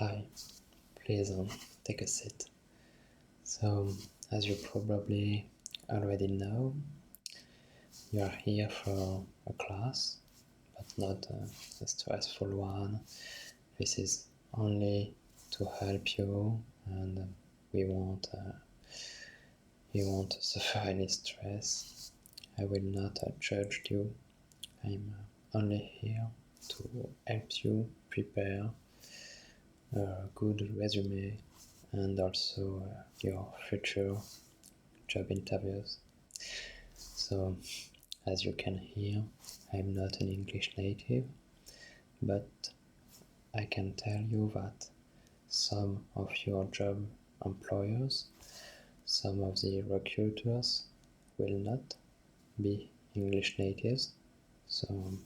Hi, please take a seat. So, as you probably already know, you are here for a class, but not a stressful one. This is only to help you, and we won't suffer any stress. I will not judge you. I'm only here to help you prepare a good resume and also your future job interviews. So, as you can hear, I'm not an English native, but I can tell you that some of your job employers, some of the recruiters will not be English natives, so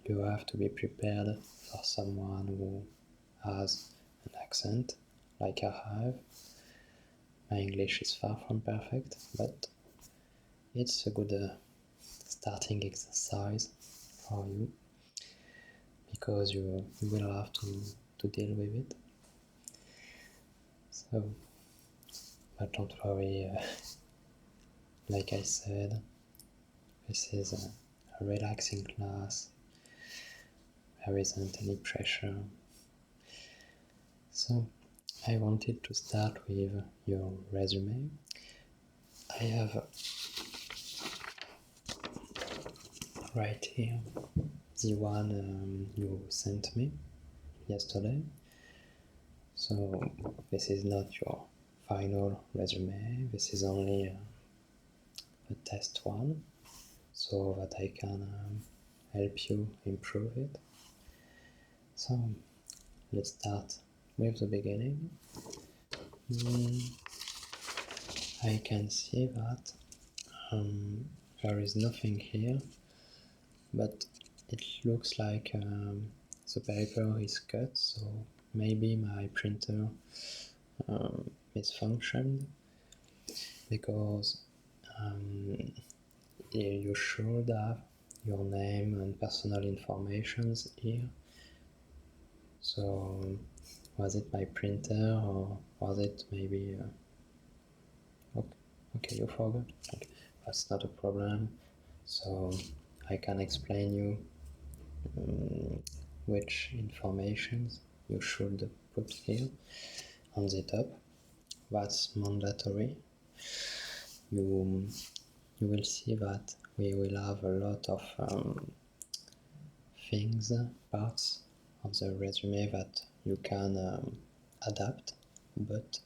you have to be prepared for someone who has an accent like I have. My English is far from perfect, but it's a good starting exercise for you because you will have to deal with it. So, but don't worry, like I said, this is a relaxing class. There isn't any pressure. So, I wanted to start with your resume. I have right here the one you sent me yesterday. So this is not your final resume, this is only a test one, so that I can help you improve it. So let's start with the beginning. I can see that there is nothing here, but it looks like the paper is cut, so maybe my printer misfunctioned, because you should have your name and personal informations here. So was it my printer, or was it maybe okay, you forgot? Okay, that's not a problem. So I can explain you which informations you should put here on the top. That's mandatory. You will see that we will have a lot of things, parts of the resume that you can adapt, but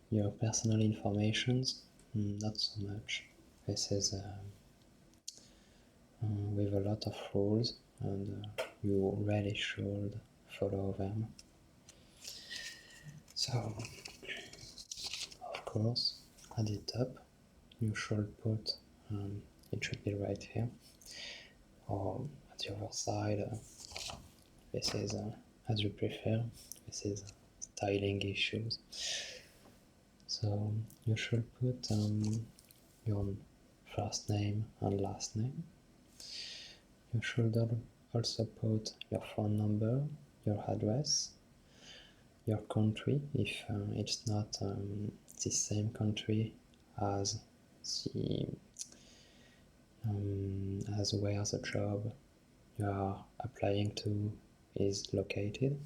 your personal informations, not so much. This is with a lot of rules, and you really should follow them. So, of course, at the top, you should put, it should be right here, or at the other side, this is as you prefer, this is styling issues. So you should put your first name and last name. You should also put your phone number, your address, your country, if it's not the same country as where the job you are applying to is located.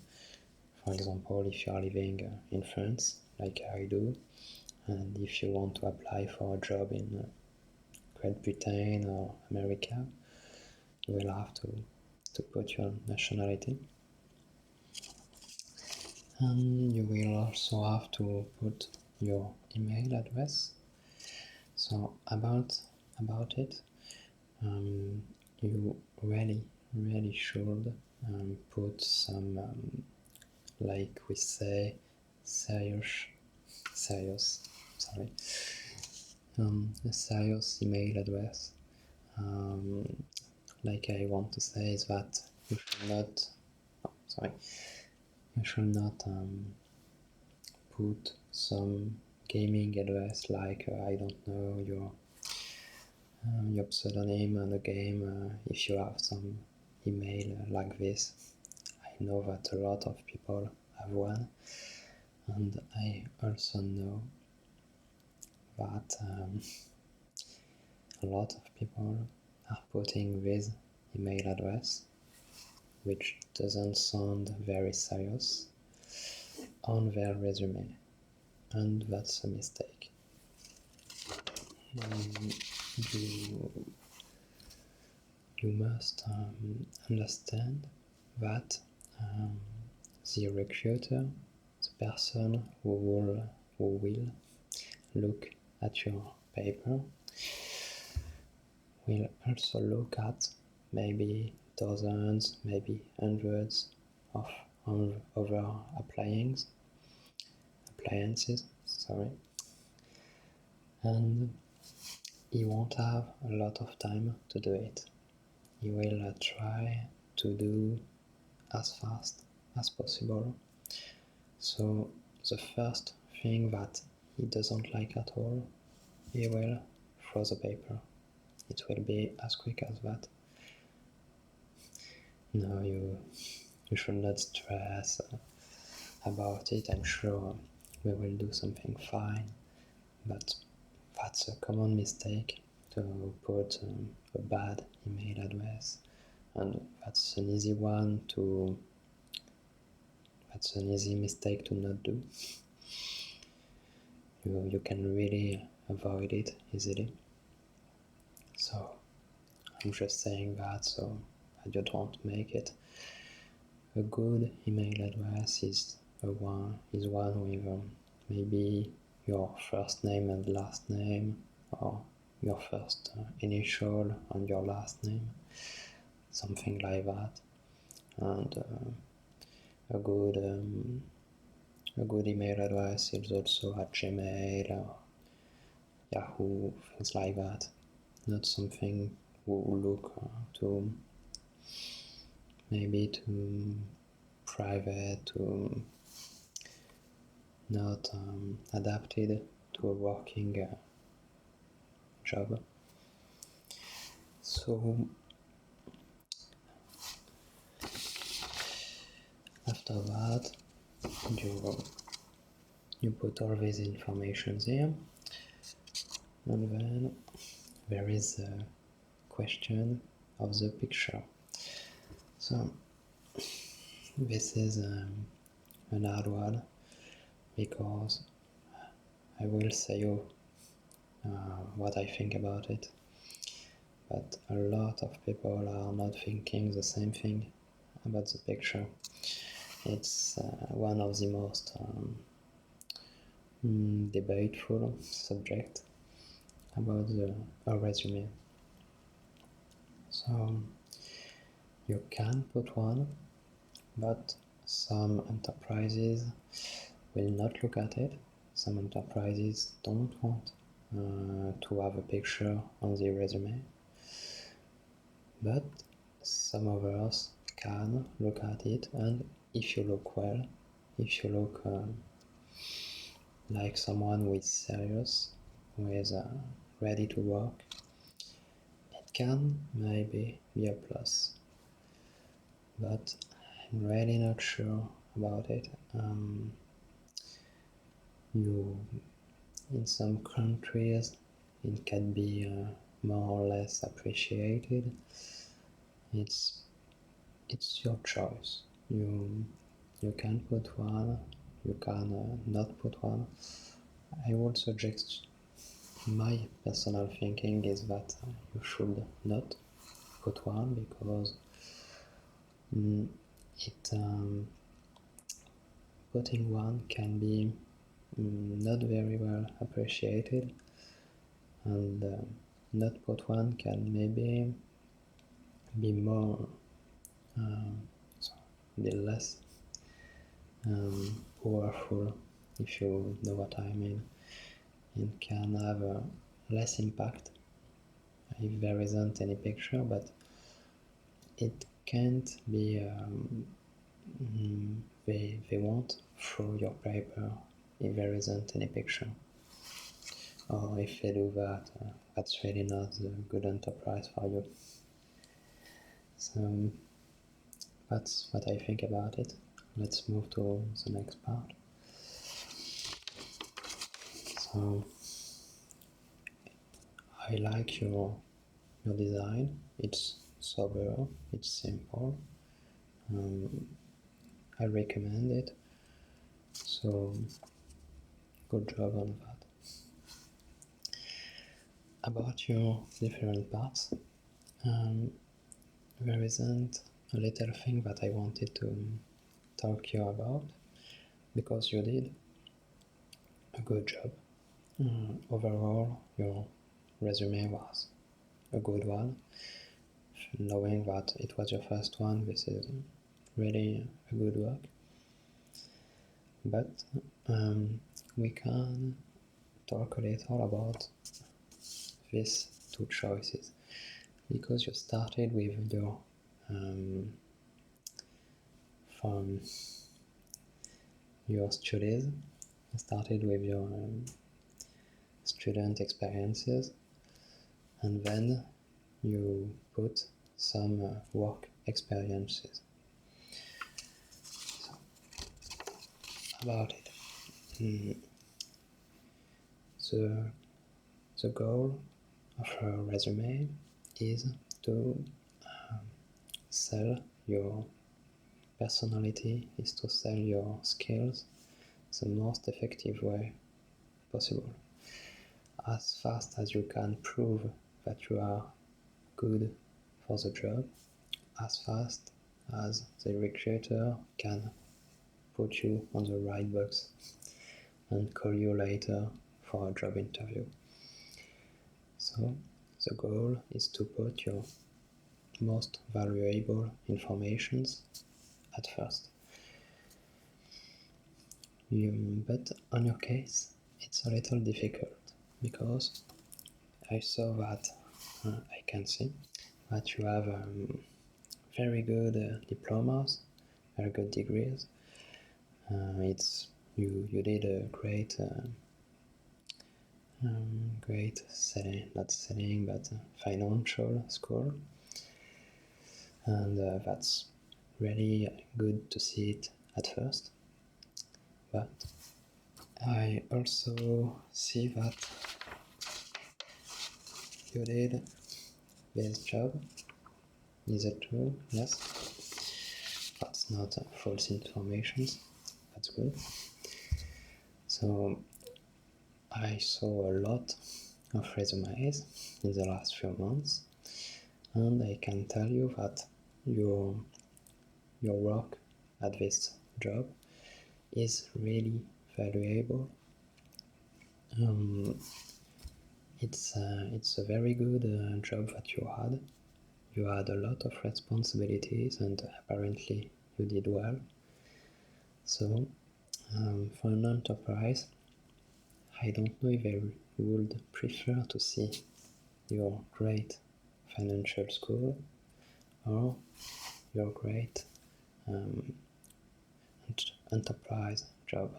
For example, if you are living in France, like I do, and if you want to apply for a job in Great Britain or America, you will have to put your nationality. And you will also have to put your email address. So about it, you really should put some, like we say, serious, a serious email address. Like I want to say is that you should not put some gaming address like I don't know, your pseudonym and a game. If you have some email like this, I know that a lot of people have one, and I also know that a lot of people are putting this email address, which doesn't sound very serious, on their resume, and that's a mistake. You must understand that the recruiter, the person who will look at your paper, will also look at maybe dozens, maybe hundreds of other appliances, and he won't have a lot of time to do it. He will try to do as fast as possible. So the first thing that he doesn't like at all, he will throw the paper. It will be as quick as that. No, you should not stress about it. I'm sure we will do something fine, but that's a common mistake, to put a bad email address, and that's an easy mistake to not do. You can really avoid it easily. So I'm just saying that so that you don't make it. A good email address is one with maybe your first name and last name, or your first initial and your last name, something like that. And a good email address is also at Gmail or Yahoo, things like that. Not something we look to maybe too private, to not adapted to a working job. So after that, you put all these information here, and then there is a question of the picture. So this is an hard one, because I will say you what I think about it, but a lot of people are not thinking the same thing about the picture. It's one of the most debateful subject about a resume. So you can put one, but some enterprises will not look at it. Some enterprises don't want to have a picture on the resume, but some others can look at it, and if you look well, if you look like someone who is serious, who is ready to work, it can maybe be a plus. But I'm really not sure about it. In some countries, it can be more or less appreciated. It's your choice. You can put one, you can not put one. I would suggest, my personal thinking is that you should not put one, because putting one can be not very well appreciated, and not put one can maybe be more be less powerful, if you know what I mean. It can have less impact if there isn't any picture, but it can't be they won't throw your paper if there isn't any picture. Or if they do that, that's really not a good enterprise for you. So that's what I think about it. let's move to the next part. So I like your design. It's sober, it's simple. I recommend it. So good job on that. About your different parts, there isn't a little thing that I wanted to talk to you about, because you did a good job. Overall, your resume was a good one. Knowing that it was your first one, this is really a good work. But we can talk a little about these two choices, because you started with your from your studies, you started with your student experiences, and then you put some work experiences. So, about it. The goal of a resume is to sell your personality, is to sell your skills the most effective way possible. As fast as you can prove that you are good for the job, as fast as the recruiter can put you on the right box and call you later for a job interview. So the goal is to put your most valuable informations at first. But on your case, it's a little difficult, because I saw that, I can see that you have very good diplomas, very good degrees. You did a great financial school, and that's really good to see it at first. But I also see that you did this job. Is it true? Yes. That's not false information. That's good. So I saw a lot of resumes in the last few months, and I can tell you that your work at this job is really valuable. It's a very good job that you had. You had a lot of responsibilities, and apparently you did well. So for an enterprise, I don't know if I would prefer to see your great financial school or your great enterprise job,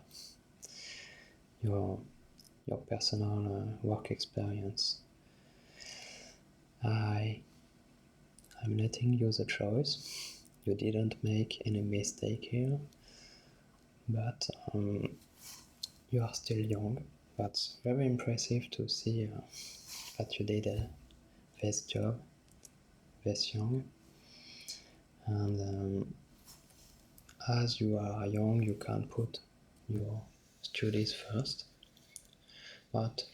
your personal work experience. I'm letting you the choice. You didn't make any mistake here, but you are still young. That's very impressive to see that you did this job this young. And as you are young, you can put your studies first. But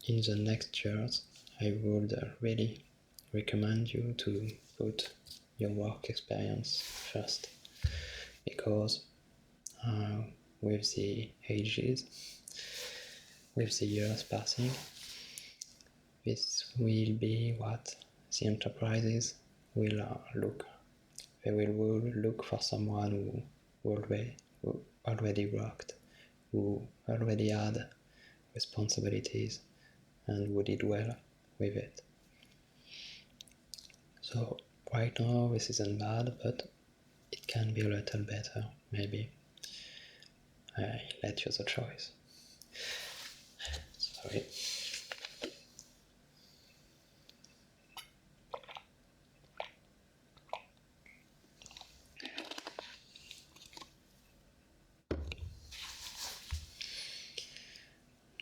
in the next years, I would really recommend you to put your work experience first, because with the ages, with the years passing, this will be what the enterprises will look. They will look for someone who already worked, who already had responsibilities, and who did well with it. So right now this isn't bad, but it can be a little better, maybe. I let you the choice. Sorry.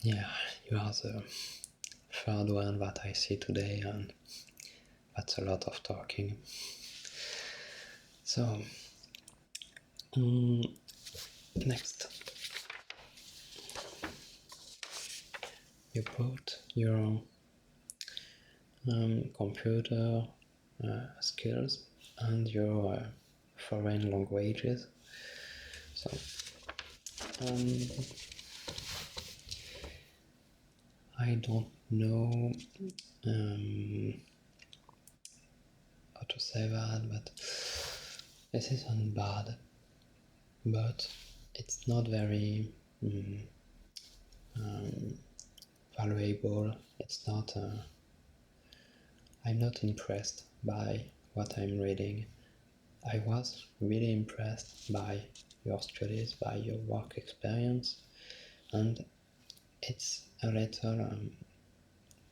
yeah, you are the third one that I see today, and that's a lot of talking. So, next, you put your computer skills and your foreign languages. So, I don't know how to say that, but this isn't bad, but it's not very valuable. It's not I'm not impressed by what I'm reading. I was really impressed by your studies, by your work experience, and it's a little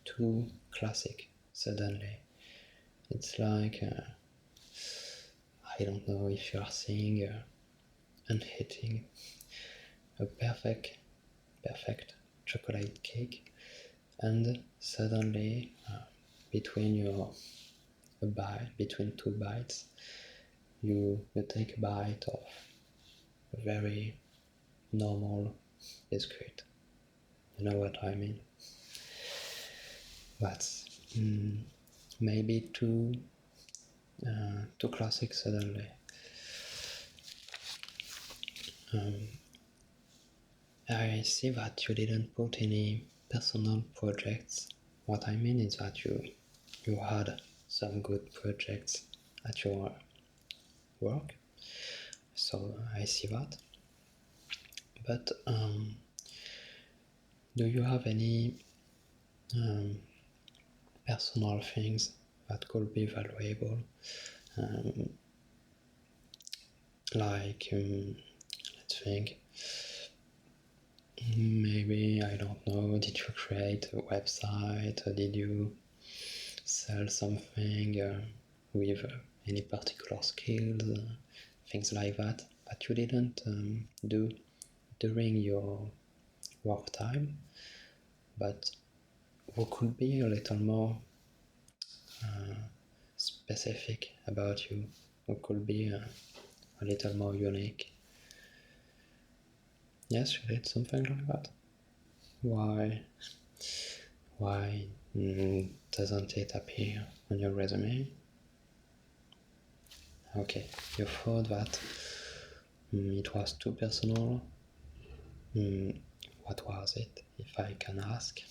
too classic suddenly. It's like I don't know if you're seeing and hitting a perfect chocolate cake, and suddenly between two bites, you take a bite of a very normal biscuit. You know what I mean? That's maybe too classic suddenly. I see that you didn't put any personal projects. What I mean is that you had some good projects at your work, so I see that. But do you have any personal things that could be valuable? Like, let's think, maybe, I don't know, did you create a website, or did you sell something with any particular skills, things like that you didn't do during your work time, but who could be a little more specific about you, who could be a little more unique. Yes, you did something like that. Why doesn't it appear on your resume? Okay, you thought that it was too personal. What was it, if I can ask?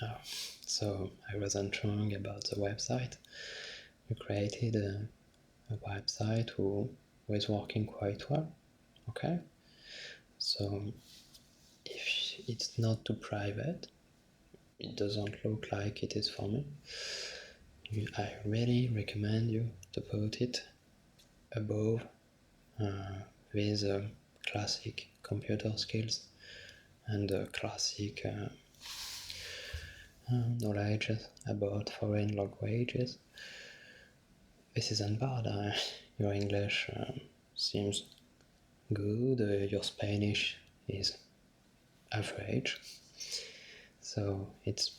Oh, so I wasn't wrong about the website. You created a website who is working quite well. Okay, so if it's not too private, it doesn't look like it is for me, I really recommend you to put it above with classic computer skills and classic knowledge about foreign languages. This isn't bad. Your English seems good. Your Spanish is average. So it's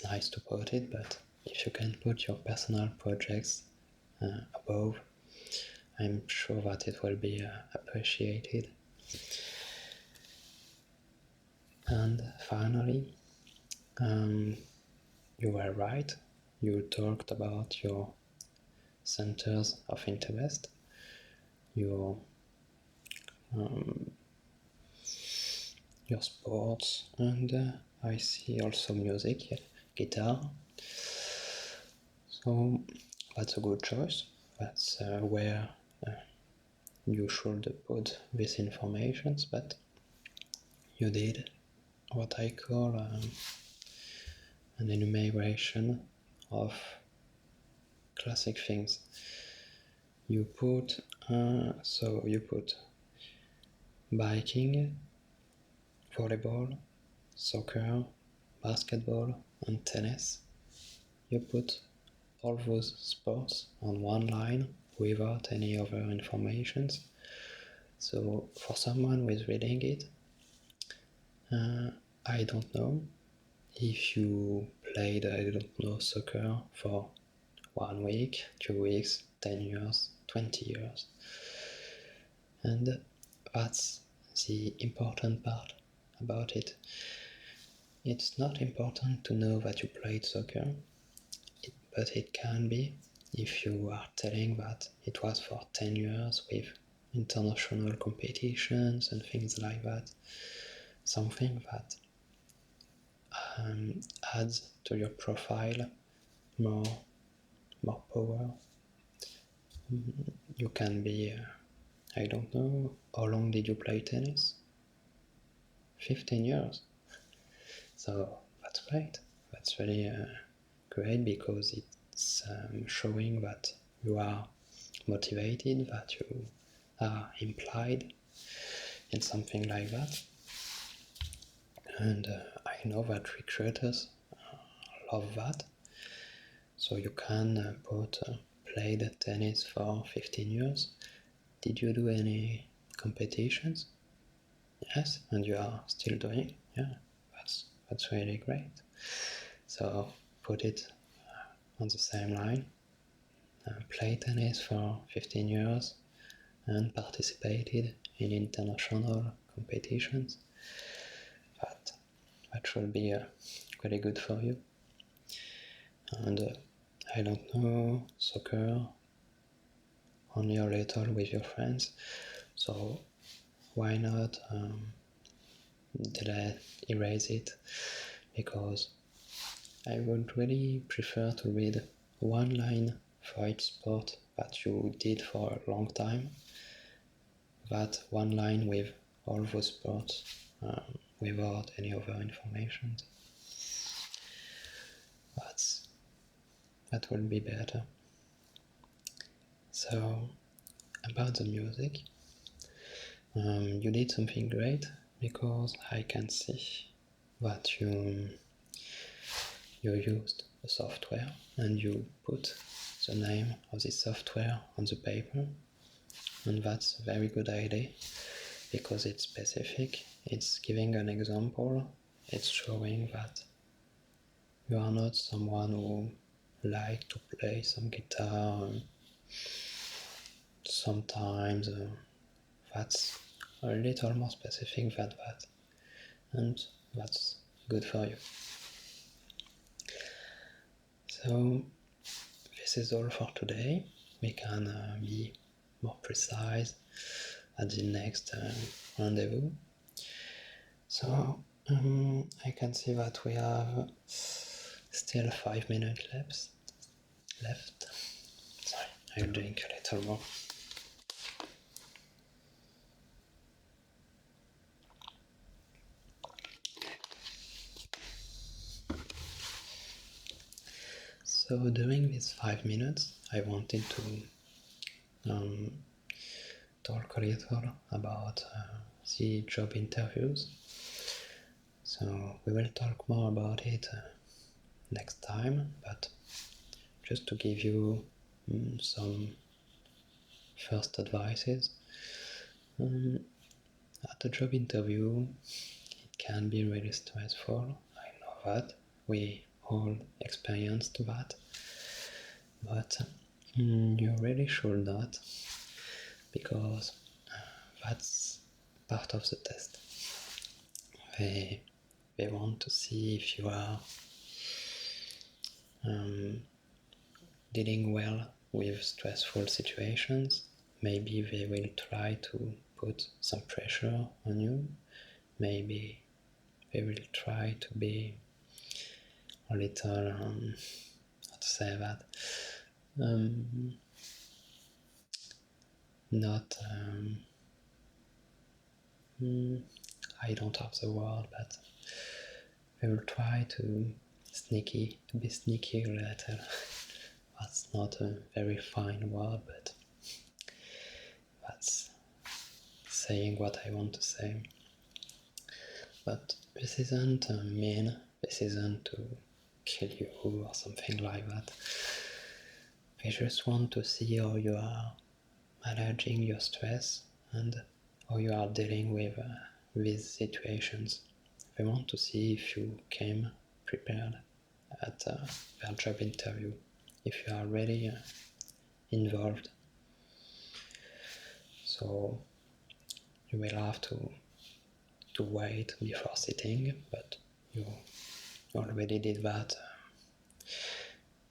nice to put it, but if you can put your personal projects above, I'm sure that it will be appreciated. And finally, you were right. You talked about your centers of interest, your sports, and I see also music, guitar. So that's a good choice. That's where you should put these informations, but you did what I call an enumeration of classic things. You put biking, volleyball, soccer, basketball, and tennis. You put all those sports on one line without any other informations. So for someone who is reading it, I don't know if you played, I don't know, soccer for 1 week, 2 weeks, 10 years, 20 years. And that's the important part about it. It's not important to know that you played soccer, but it can be if you are telling that it was for 10 years with international competitions and things like that. Something that adds to your profile more power. You can be, I don't know, how long did you play tennis? 15 years. So that's great. That's really great because it's showing that you are motivated, that you are implied in something like that. And I know that recruiters love that. So you can put played tennis for 15 years. Did you do any competitions? Yes, and you are still doing? Yeah, that's really great. So put it on the same line. Play tennis for 15 years and participated in international competitions. That should be really good for you. And I don't know, soccer, only a little with your friends. So why not erase it? Because I would really prefer to read one line for each sport that you did for a long time, that one line with all those sports without any other information. That will be better. So about the music, you did something great because I can see that you used a software and you put the name of the software on the paper, and that's a very good idea because it's specific, it's giving an example, it's showing that you are not someone who likes to play some guitar sometimes. That's a little more specific than that, and that's good for you. So this is all for today. We can be more precise at the next rendezvous. So I can see that we have still 5 minutes left. Sorry, I'll drink a little more. So during these 5 minutes, I wanted to talk a little about the job interviews. So we will talk more about it next time, but just to give you some first advices. At a job interview, it can be really stressful. I know that. We all experienced that. But you really should not, because that's part of the test. They want to see if you are dealing well with stressful situations. Maybe they will try to put some pressure on you. Maybe they will try to be a little, how to say that, not, I don't have the word, but they will try to be sneaky a little. That's not a very fine word, but that's saying what I want to say. But this isn't mean, this isn't to kill you or something like that. They just want to see how you are managing your stress and how you are dealing with these situations. They want to see if you came prepared at their job interview, if you are really involved. So you will have to wait before sitting, but you already did that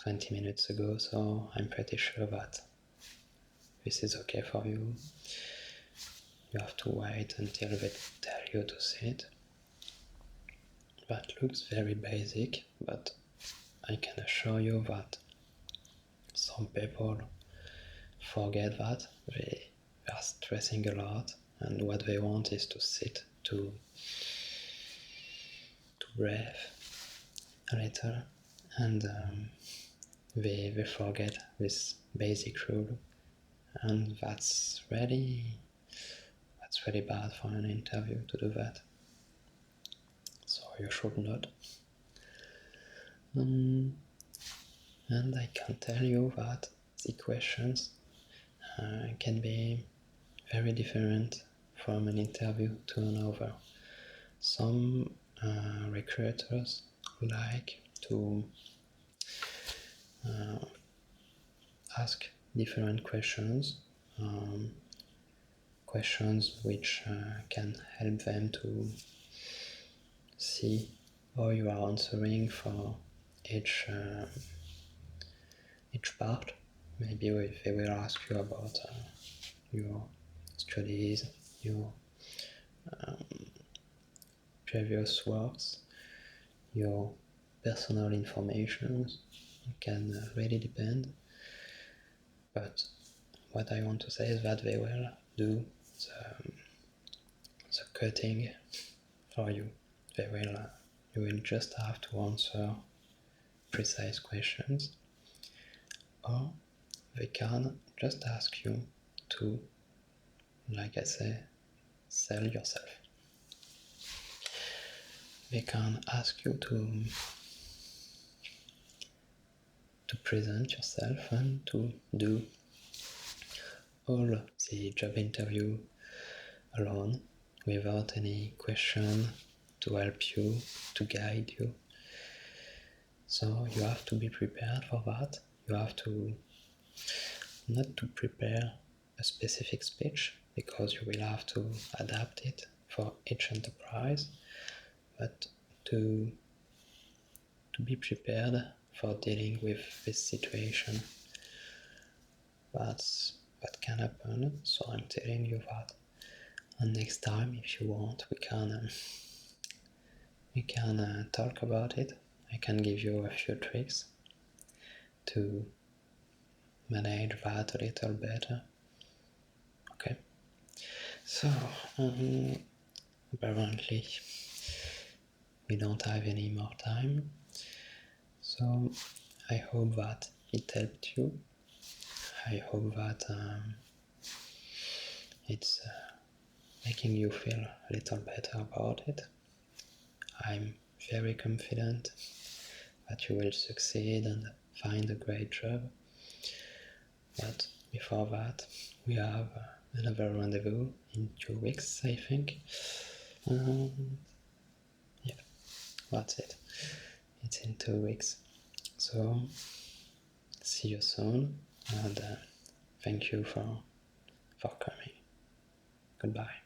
20 minutes ago, so I'm pretty sure that this is okay for you. You have to wait until they tell you to sit. That looks very basic, but I can assure you that some people forget that. They are stressing a lot, and what they want is to sit, to breathe a little, and they forget this basic rule, and that's really bad for an interview to do that. So you should not. And I can tell you that the questions can be very different from an interview to another. Some recruiters like to ask different questions, questions which can help them to see how you are answering for each part. Maybe they will ask you about your studies, your previous works, your personal information. It can really depend. But what I want to say is that they will do the cutting for you. You will just have to answer precise questions, or they can just ask you to, like I say, sell yourself. They can ask you to present yourself and to do all the job interview alone, without any question to help you, to guide you. So you have to be prepared for that. You have to not to prepare a specific speech, because you will have to adapt it for each enterprise, but to be prepared for dealing with this situation. That can happen, so I'm telling you that. And next time, if you want, we can talk about it. I can give you a few tricks to manage that a little better. Okay. So apparently we don't have any more time. So I hope that it helped you. I hope that it's making you feel a little better about it. I'm very confident that you will succeed and find a great job. But before that, we have another rendezvous in 2 weeks, I think. Yeah, that's it. It's in 2 weeks. So, see you soon, and thank you for coming. Goodbye.